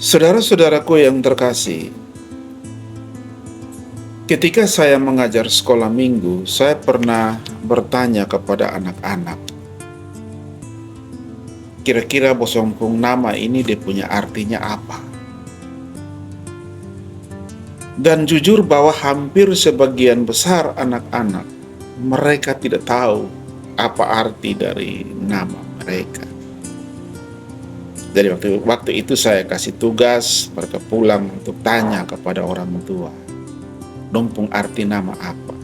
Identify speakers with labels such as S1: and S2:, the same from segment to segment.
S1: Saudara-saudaraku yang terkasih, ketika saya mengajar sekolah minggu, saya pernah bertanya kepada anak-anak, kira-kira bosompung nama ini dia punya artinya apa? Dan jujur bahwa hampir sebagian besar anak-anak, mereka tidak tahu apa arti dari nama mereka. Jadi waktu itu saya kasih tugas mereka pulang untuk tanya kepada orang tua, dompung arti nama apa.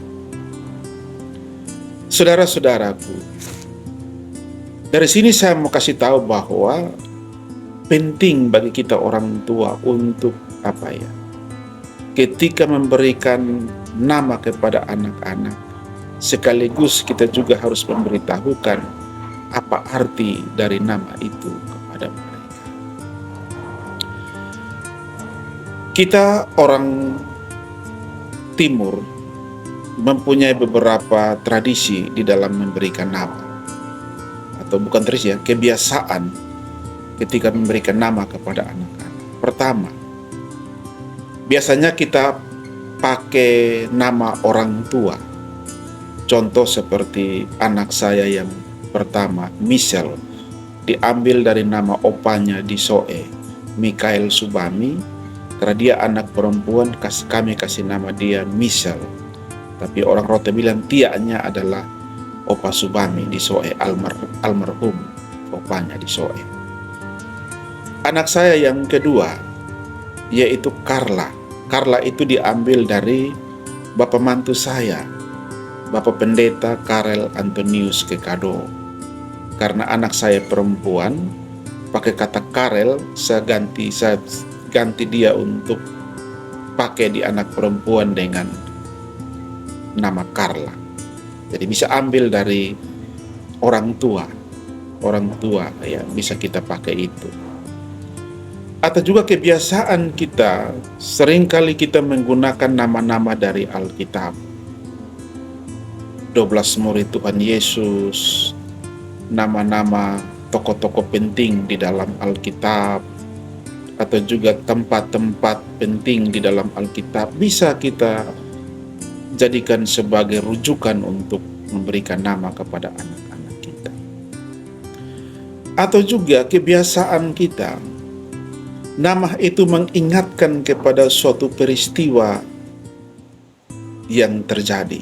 S1: Saudara-saudaraku, dari sini saya mau kasih tahu bahwa penting bagi kita orang tua untuk ketika memberikan nama kepada anak-anak, sekaligus kita juga harus memberitahukan apa arti dari nama itu kepada mereka. Kita orang Timur mempunyai beberapa tradisi di dalam memberikan nama, atau bukan tradisi ya, kebiasaan ketika memberikan nama kepada anak-anak. Pertama, biasanya kita pakai nama orang tua. Contoh seperti anak saya yang pertama, Michelle, diambil dari nama opanya di Soe, Mikael Subami. Karena dia anak perempuan, kami kasih nama dia Michelle. Tapi orang Rote bilang tiaknya adalah Opa Subami di Soe, almarhum opanya di Soe. Anak saya yang kedua, yaitu Carla. Carla itu diambil dari bapak mantu saya, Bapak Pendeta Karel Antonius Kekado. Karena anak saya perempuan, pakai kata Karel, saya ganti dia untuk pakai di anak perempuan dengan nama Carla. Jadi bisa ambil dari orang tua ya, bisa kita pakai itu. Atau juga kebiasaan kita, seringkali kita menggunakan nama-nama dari Alkitab. 12 murid Tuhan Yesus, nama-nama tokoh-tokoh penting di dalam Alkitab, atau juga tempat-tempat penting di dalam Alkitab bisa kita jadikan sebagai rujukan untuk memberikan nama kepada anak-anak kita. Atau juga kebiasaan kita, nama itu mengingatkan kepada suatu peristiwa yang terjadi.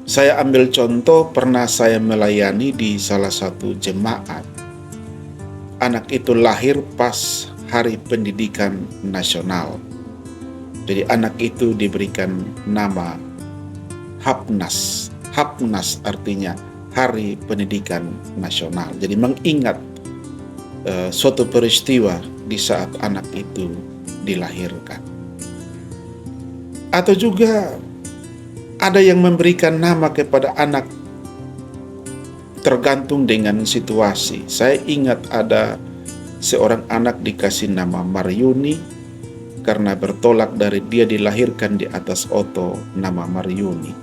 S1: Saya ambil contoh, pernah saya melayani di salah satu jemaat. Anak itu lahir pas Hari Pendidikan Nasional. Jadi anak itu diberikan nama Hapnas. Hapnas artinya Hari Pendidikan Nasional. Jadi mengingat suatu peristiwa di saat anak itu dilahirkan. Atau juga ada yang memberikan nama kepada anak tergantung dengan situasi. Saya ingat ada seorang anak dikasih nama Maryuni karena bertolak dari dia dilahirkan di atas oto nama Maryuni.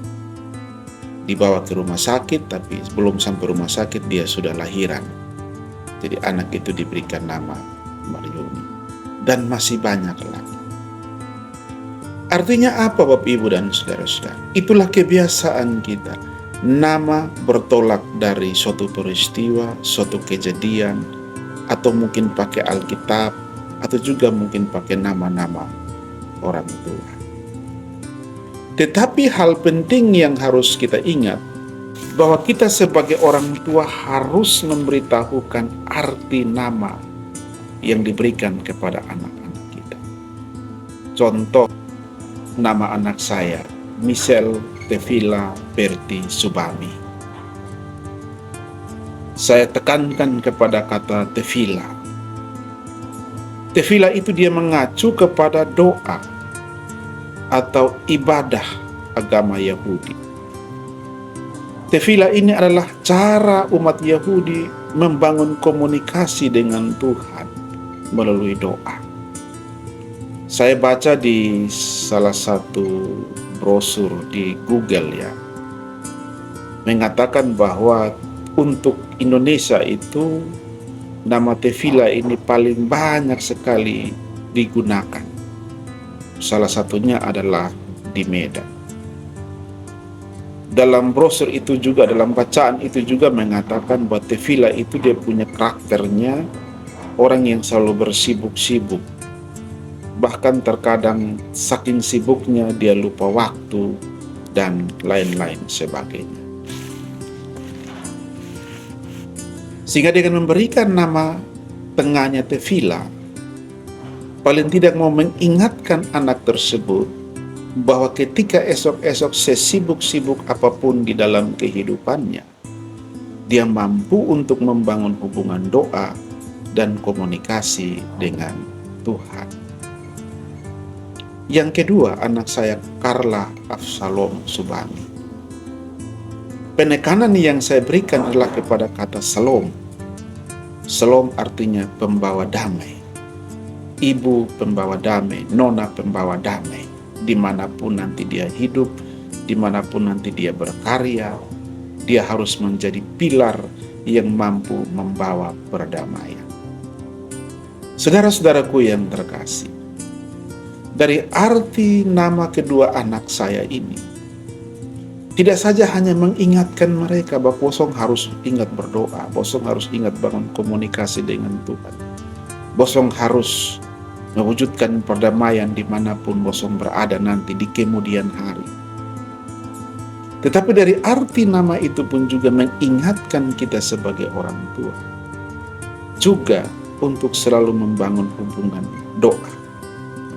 S1: Dibawa ke rumah sakit, tapi belum sampai rumah sakit dia sudah lahiran. Jadi anak itu diberikan nama Maryuni. Dan masih banyak lagi. Artinya apa Bapak Ibu dan saudara-saudara? Itulah kebiasaan kita. Nama bertolak dari suatu peristiwa, suatu kejadian, atau mungkin pakai Alkitab, atau juga mungkin pakai nama-nama orang tua. Tetapi hal penting yang harus kita ingat, bahwa kita sebagai orang tua harus memberitahukan arti nama yang diberikan kepada anak-anak kita. Contoh, nama anak saya, Michelle Tevila Berti Subami. Saya tekankan kepada kata tefila. Tefila itu dia mengacu kepada doa atau ibadah agama Yahudi. Tefila ini adalah cara umat Yahudi membangun komunikasi dengan Tuhan melalui doa. Saya baca di salah satu brosur di Google ya, mengatakan bahwa untuk Indonesia itu nama Tevila ini paling banyak sekali digunakan. Salah satunya adalah di Medan. Dalam brosur itu juga, dalam bacaan itu juga mengatakan bahwa Tevila itu dia punya karakternya orang yang selalu bersibuk-sibuk. Bahkan terkadang saking sibuknya dia lupa waktu dan lain-lain sebagainya. Sehingga dengan memberikan nama tengahnya Tevila, paling tidak mau mengingatkan anak tersebut bahwa ketika esok-esok sesibuk-sibuk apapun di dalam kehidupannya, dia mampu untuk membangun hubungan doa dan komunikasi dengan Tuhan. Yang kedua, anak saya Carla Afsalom Subani. Penekanan yang saya berikan adalah kepada kata Salom. Salom artinya pembawa damai. Ibu pembawa damai, nona pembawa damai. Dimanapun nanti dia hidup, dimanapun nanti dia berkarya, dia harus menjadi pilar yang mampu membawa perdamaian. Saudara-saudaraku yang terkasih, dari arti nama kedua anak saya ini, tidak saja hanya mengingatkan mereka bahwa Bosong harus ingat berdoa, Bosong harus ingat bangun komunikasi dengan Tuhan, Bosong harus mewujudkan perdamaian dimanapun Bosong berada nanti di kemudian hari. Tetapi dari arti nama itu pun juga mengingatkan kita sebagai orang tua, juga untuk selalu membangun hubungan doa,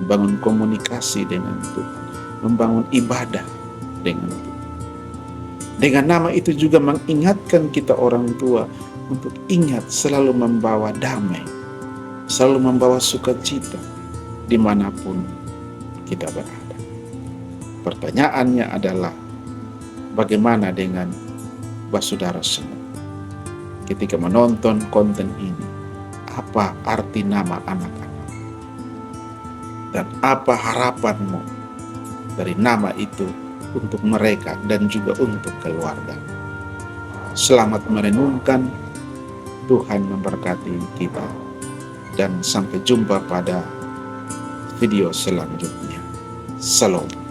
S1: membangun komunikasi dengan Tuhan, membangun ibadah dengan Tuhan. Dengan nama itu juga mengingatkan kita orang tua untuk ingat selalu membawa damai, selalu membawa sukacita dimanapun kita berada. Pertanyaannya adalah, bagaimana dengan saudara semua? Ketika menonton konten ini, apa arti nama anak-anak? Dan apa harapanmu dari nama itu untuk mereka dan juga untuk keluarga? Selamat merenungkan. Tuhan memberkati kita. Dan sampai jumpa pada video selanjutnya. Salam.